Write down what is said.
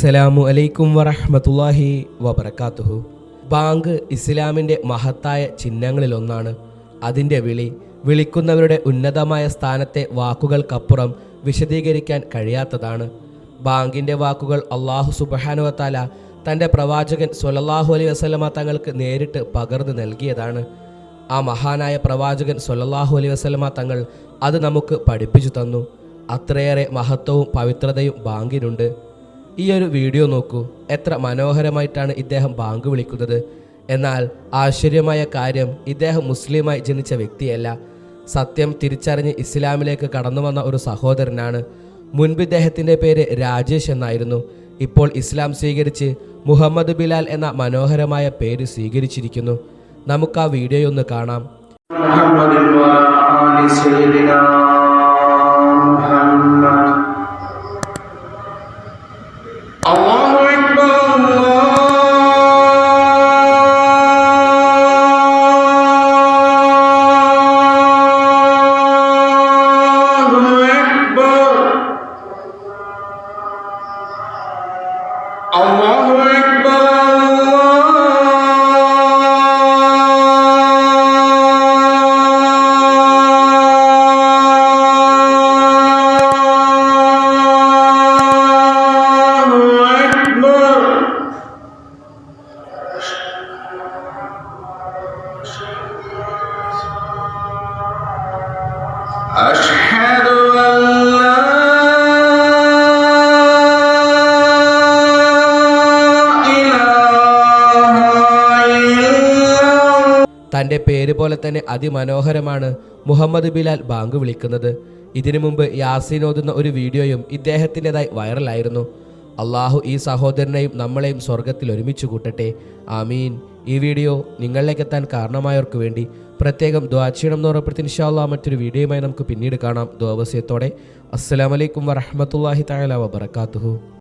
അസ്സലാമു അലൈക്കും വറഹ്മത്തുള്ളാഹി വബറകാതുഹു. ബാങ്ക് ഇസ്ലാമിൻ്റെ മഹത്തായ ചിഹ്നങ്ങളിലൊന്നാണ്. അതിൻ്റെ വിളിക്കുന്നവരുടെ ഉന്നതമായ സ്ഥാനത്തെ വാക്കുകൾക്കപ്പുറം വിശദീകരിക്കാൻ കഴിയാത്തതാണ്. ബാങ്കിൻ്റെ വാക്കുകൾ അല്ലാഹു സുബ്ഹാനഹു വ തആല തൻ്റെ പ്രവാചകൻ സ്വല്ലല്ലാഹു അലൈഹി വസല്ലമ തങ്ങൾക്ക് നേരിട്ട് പകർന്നു നൽകിയതാണ്. ആ മഹാനായ പ്രവാചകൻ സ്വല്ലല്ലാഹു അലൈഹി വസല്ലമ തങ്ങൾ അത് നമുക്ക് പഠിപ്പിച്ചു തന്നു. അത്രയേറെ മഹത്വവും പവിത്രതയും ബാങ്കിനുണ്ട്. ഈ ഒരു വീഡിയോ നോക്കൂ, എത്ര മനോഹരമായിട്ടാണ് ഇദ്ദേഹം ബാങ്ക് വിളിക്കുന്നത്. എന്നാൽ ആശ്ചര്യമായ കാര്യം, ഇദ്ദേഹം മുസ്ലിമായി ജനിച്ച വ്യക്തിയല്ല. സത്യം തിരിച്ചറിഞ്ഞ് ഇസ്ലാമിലേക്ക് കടന്നു വന്ന ഒരു സഹോദരനാണ്. മുൻപ് ഇദ്ദേഹത്തിൻ്റെ പേര് രാജേഷ് എന്നായിരുന്നു. ഇപ്പോൾ ഇസ്ലാം സ്വീകരിച്ച് മുഹമ്മദ് ബിലാൽ എന്ന മനോഹരമായ പേര് സ്വീകരിച്ചിരിക്കുന്നു. നമുക്ക് ആ വീഡിയോ ഒന്ന് കാണാം. أشهد أن لا إله إلا. തൻ്റെ പേര് പോലെ തന്നെ അതിമനോഹരമാണ് മുഹമ്മദ് ബിലാൽ ബാങ്ക് വിളിക്കുന്നത്. ഇതിനു മുമ്പ് യാസീൻ ഓതുന്ന ഒരു വീഡിയോയും ഇദ്ദേഹത്തിൻ്റെതായി വൈറലായിരുന്നു. അള്ളാഹു ഈ സഹോദരനെയും നമ്മളെയും സ്വർഗത്തിൽ ഒരുമിച്ച് കൂട്ടട്ടെ, ആമീൻ. ഈ വീഡിയോ നിങ്ങളിലേക്ക് എത്താൻ കാരണമായവർക്ക് വേണ്ടി പ്രത്യേകം ദുആ ചെയ്യണം എന്ന് ഉറപ്പെടുത്തി ഇൻഷാ അല്ലാഹ് മറ്റൊരു വീഡിയോയുമായി നമുക്ക് പിന്നീട് കാണാം. ദുആ വസിയത്തോടെ. അസ്സലാമു അലൈക്കും വറഹ്മത്തുള്ളാഹി തആല വബറകാതുഹു.